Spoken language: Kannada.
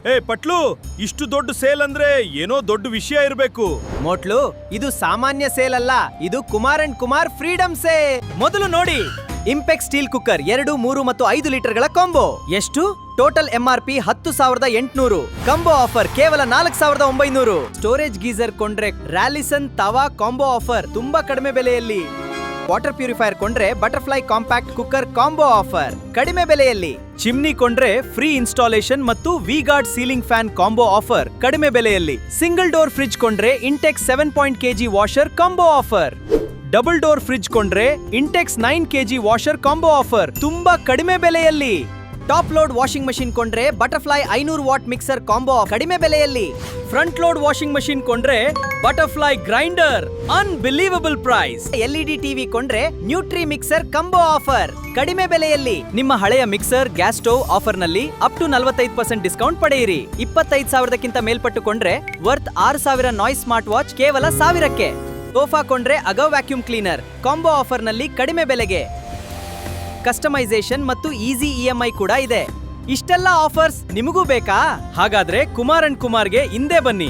ಏ ಪಟ್ಲು, ಇಷ್ಟು ದೊಡ್ಡ ಸೇಲ್ ಅಂದ್ರೆ ಏನೋ ದೊಡ್ಡ ವಿಷಯ ಇರಬೇಕು. ಮೋಟ್ಲು, ಇದು ಸಾಮಾನ್ಯ ಸೇಲ್ ಅಲ್ಲ, ಇದು Kumar and Kumar freedom sale. ಮೊದಲು ನೋಡಿ, ಇಂಪೆಕ್ಸ್ ಸ್ಟೀಲ್ ಕುಕ್ಕರ್ 2, 3 ಮತ್ತು 5 ಲೀಟರ್ಗಳ ಕಾಂಬೋ. ಎಷ್ಟು? Total MRP 10,800. ಕಾಂಬೋ ಆಫರ್ ಕೇವಲ 4,900. ಸ್ಟೋರೇಜ್ ಗೀಸರ್ ಕೊಂಡ್ರೆ ರಾಲಿಸನ್ ತವಾ ಕಾಂಬೋ ಆಫರ್ ತುಂಬಾ ಕಡಿಮೆ ಬೆಲೆಯಲ್ಲಿ. ವಾಟರ್ ಪ್ಯೂರಿಫೈಯರ್ ಕೊಂಡ್ರೆ butterfly compact cooker combo offer ಕಡಿಮೆ ಬೆಲೆಯಲ್ಲಿ. ಚಿಮ್ನಿ ಕೊಂಡ್ರೆ ಫ್ರೀ ಇನ್ಸ್ಟಾಲೇಷನ್ ಮತ್ತು V-Guard ceiling fan combo offer ಕಡಿಮೆ ಬೆಲೆಯಲ್ಲಿ. ಸಿಂಗಲ್ ಡೋರ್ ಫ್ರಿಡ್ಜ್ ಕೊಂಡ್ರೆ ಇಂಟೆಕ್ಸ್ 7 kg washer combo offer. Double door fridge ಕೊಂಡ್ರೆ ಇಂಟೆಕ್ಸ್ 9 kg ವಾಷರ್ ಕಾಂಬೋ ಆಫರ್ ತುಂಬಾ ಕಡಿಮೆ ಬೆಲೆಯಲ್ಲಿ. ಟಾಪ್ ಲೋಡ್ ವಾಷಿಂಗ್ ಮಷಿನ್ ಕೊಂಡ್ರೆ ಬಟರ್ಫ್ಲೈ 500 ವಾಟ್ ಮಿಕ್ಸರ್ ಕಾಂಬೋ ಕಡಿಮೆ ಬೆಲೆಯಲ್ಲಿ. ಫ್ರಂಟ್ ಲೋಡ್ ವಾಷಿಂಗ್ ಮಷಿನ್ ಕೊಂಡ್ರೆ butterfly grinder unbelievable price. LED TV ಕೊಂಡ್ರೆ ನ್ಯೂಟ್ರಿ ಮಿಕ್ಸರ್ ಕಾಂಬೋ ಆಫರ್ ಕಡಿಮೆ ಬೆಲೆಯಲ್ಲಿ. ನಿಮ್ಮ ಹಳೆಯ ಮಿಕ್ಸರ್, ಗ್ಯಾಸ್ ಸ್ಟೋವ್ ಆಫರ್ ನಲ್ಲಿ ಅಪ್ ಟು 45% ಡಿಸ್ಕೌಂಟ್ ಪಡೆಯಿರಿ. 25,000ಕ್ಕಿಂತ ಮೇಲ್ಪಟ್ಟು ಕೊಂಡ್ರೆ ವರ್ತ್ 6,000 ನಾಯ್ಸ್ ಸ್ಮಾರ್ಟ್ ವಾಚ್ ಕೇವಲ 1,000ಕ್ಕೆ. ಸೋಫಾ ಕೊಂಡ್ರೆ ಅಗವ್ ವ್ಯಾಕ್ಯೂಮ್ ಕ್ಲೀನರ್ ಕಾಂಬೋ ಆಫರ್ ನಲ್ಲಿ ಕಡಿಮೆ ಬೆಲೆಗೆ. ಕಸ್ಟಮೈಸೇಷನ್ ಮತ್ತು ಈಸಿ EMI ಕೂಡ ಇದೆ. ಇಷ್ಟೆಲ್ಲ ಆಫರ್ಸ್ ನಿಮಗೂ ಬೇಕಾ? ಹಾಗಾದ್ರೆ ಕುಮಾರ್ ಅಂಡ್ ಕುಮಾರ್ಗೆ ಹಿಂದೆ ಬನ್ನಿ.